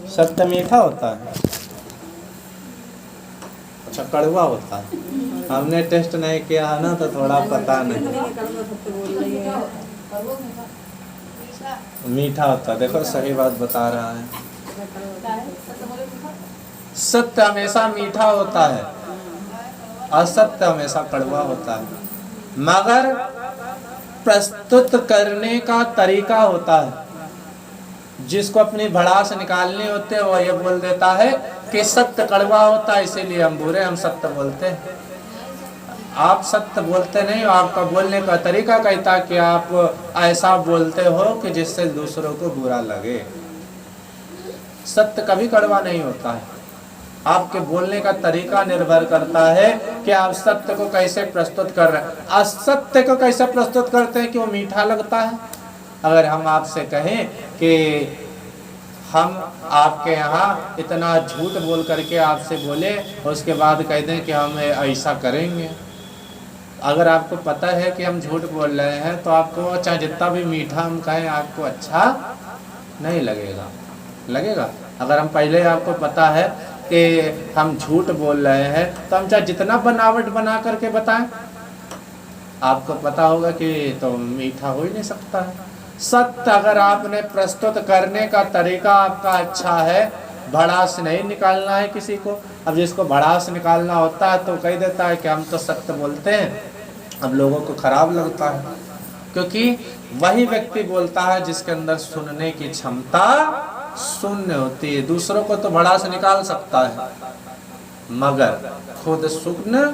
सत्य मीठा होता है, अच्छा कड़वा होता है। हमने टेस्ट नहीं किया है ना तो थोड़ा पता नहीं। मीठा होता है, देखो सही बात बता रहा है। सत्य हमेशा मीठा होता है, असत्य हमेशा कड़वा होता है। मगर प्रस्तुत करने का तरीका होता है। जिसको अपनी भड़ास निकालनी होती है वो ये बोल देता है कि सत्य कड़वा होता है, इसीलिए हम बुरे, हम सत्य बोलते हैं। आप सत्य बोलते नहीं हो, आपका बोलने का तरीका कहता है कि आप ऐसा बोलते हो कि जिससे दूसरों को बुरा लगे। सत्य कभी कड़वा नहीं होता है, आपके बोलने का तरीका निर्भर करता है कि आप सत्य को कैसे प्रस्तुत कर रहे हैं। असत्य को कैसे प्रस्तुत करते हैं कि वो मीठा लगता है। अगर हम आपसे कहें कि हम आपके यहाँ इतना झूठ बोल करके आपसे बोले, उसके बाद कह दें कि हम ऐसा करेंगे, अगर आपको पता है कि हम झूठ बोल रहे हैं तो आपको चाहे जितना भी मीठा हम कहें आपको अच्छा नहीं लगेगा। लगेगा? अगर हम पहले आपको पता है कि हम झूठ बोल रहे हैं तो हम चाहे जितना बनावट बना करके बताएं, आपको पता होगा कि तो मीठा हो ही नहीं सकता है। सत्य अगर आपने प्रस्तुत करने का तरीका आपका अच्छा है, भड़ास नहीं निकालना है किसी को। अब जिसको भड़ास निकालना होता है तो कह देता है कि हम तो सत्य बोलते हैं, अब लोगों को खराब लगता है, क्योंकि वही व्यक्ति बोलता है जिसके अंदर सुनने की क्षमता शून्य होती है। दूसरों को तो भड़ास निकाल सकता है मगर खुद सुन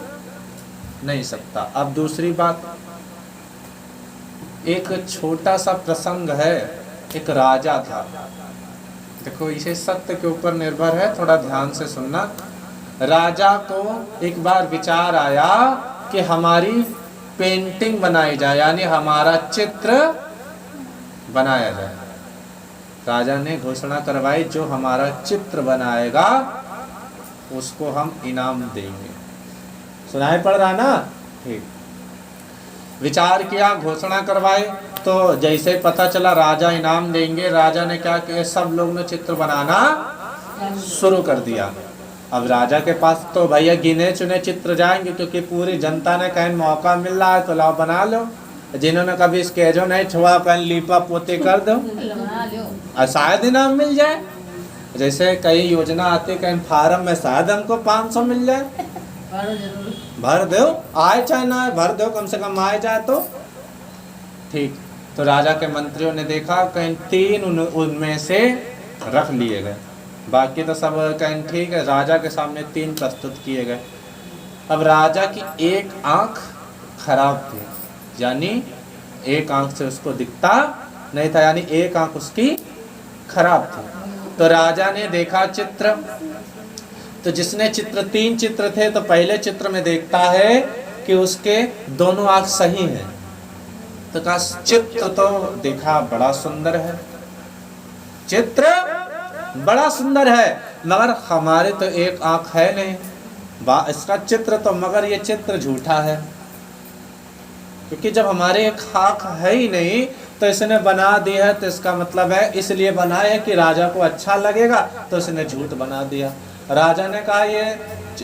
नहीं सकता। अब दूसरी बात, एक छोटा सा प्रसंग है। एक राजा था, देखो इसे सत्य के ऊपर निर्भर है, थोड़ा ध्यान से सुनना। राजा को एक बार विचार आया कि हमारी पेंटिंग बनाई जाए, यानी हमारा चित्र बनाया जाए। राजा ने घोषणा करवाई जो हमारा चित्र बनाएगा उसको हम इनाम देंगे। सुनाई पड़ रहा ना? ठीक। विचार किया, घोषणा करवाई, तो जैसे पता चला राजा इनाम देंगे, राजा ने क्या किया, सब लोग ने चित्र बनाना शुरू कर दिया। अब राजा के पास तो भैया गिने चुने चित्र जाएंगे, क्योंकि पूरी जनता ने कहीं मौका मिल रहा है तो लाओ बना लो। जिन्होंने कभी स्केचो नहीं छुआ कहीं लीपा पोते कर दो और शायद इनाम मिल जाए। जैसे कई योजना आती, कहीं फार्म में शायद हमको 500 मिल जाए। भर दो, आए चाहे ना आए, भर दो, कम से कम आए जाए तो ठीक। तो राजा के मंत्रियों ने देखा कहीं 3 उनमें से रख लिए गए, बाकी तो सब कहीं ठीक है। राजा के सामने 3 प्रस्तुत किए गए। अब राजा की एक आंख खराब थी, यानी एक आंख से उसको दिखता नहीं था, यानी एक आंख उसकी खराब थी। तो राजा ने देखा चित्र, तो जिसने चित्र 3 चित्र थे, तो पहले चित्र में देखता है कि उसके दोनों आंख सही हैं। तो कहा चित्र तो देखा बड़ा सुंदर है, चित्र बड़ा सुंदर है, मगर हमारे तो एक आंख है नहीं, इसका चित्र तो, मगर ये चित्र झूठा है, क्योंकि जब हमारे एक आंख है ही नहीं तो इसने बना दिया है, तो इसका मतलब है इसलिए बनाया है कि राजा को अच्छा लगेगा, तो इसने झूठ बना दिया। राजा ने कहा ये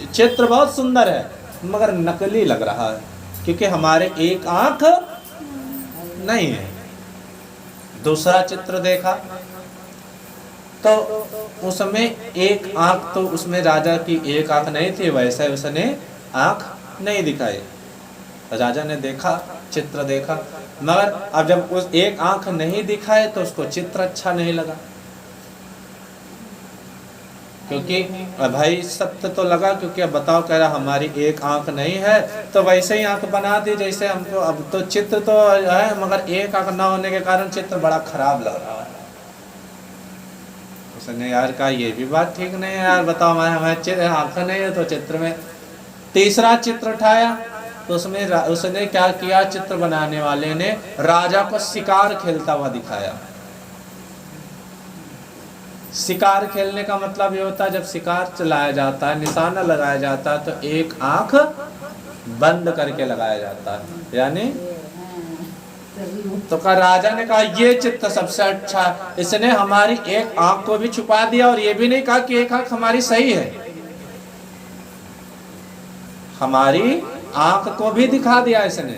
चित्र बहुत सुंदर है मगर नकली लग रहा है, क्योंकि हमारे एक आंख नहीं है। दूसरा चित्र देखा तो उसमें एक आंख, तो उसमें राजा की एक आंख नहीं थी, वैसे उसने आंख नहीं दिखाई। राजा ने देखा, चित्र देखा, मगर अब जब उस एक आंख नहीं दिखाए तो उसको चित्र अच्छा नहीं लगा, क्योंकि भाई सत्य तो लगा, क्योंकि अब बताओ कह रहा हमारी एक आंख नहीं है, तो वैसे ही आंख बना दी जैसे हमको। अब तो चित्र तो है मगर एक आंख ना होने के कारण चित्र बड़ा खराब लग रहा है। उसने यार कहा ये भी बात ठीक नहीं है यार, बताओ हमारे आंख नहीं है तो चित्र में। तीसरा चित्र उठाया तो उसमें उसने क्या किया, चित्र बनाने वाले ने राजा को शिकार खेलता हुआ दिखाया। शिकार खेलने का मतलब ये होता है जब शिकार चलाया जाता है, निशाना लगाया जाता है, तो एक आंख बंद करके लगाया जाता है, यानी तो कहा राजा ने कहा ये चित्त सबसे अच्छा, इसने हमारी एक आंख को भी छुपा दिया और ये भी नहीं कहा कि एक आंख हमारी सही है, हमारी आंख को भी दिखा दिया इसने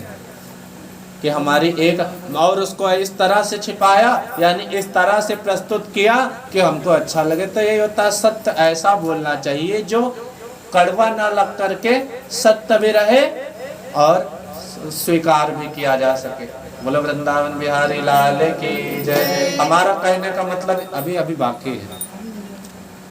कि हमारी एक, और उसको इस तरह से छिपाया, यानी इस तरह से प्रस्तुत किया कि हमको अच्छा लगे। तो यही होता है सत्य ऐसा बोलना चाहिए जो कड़वा ना लग करके सत्य भी रहे और स्वीकार भी किया जा सके। बोलो वृंदावन बिहारी लाल की जय। हमारा कहने का मतलब अभी बाकी है।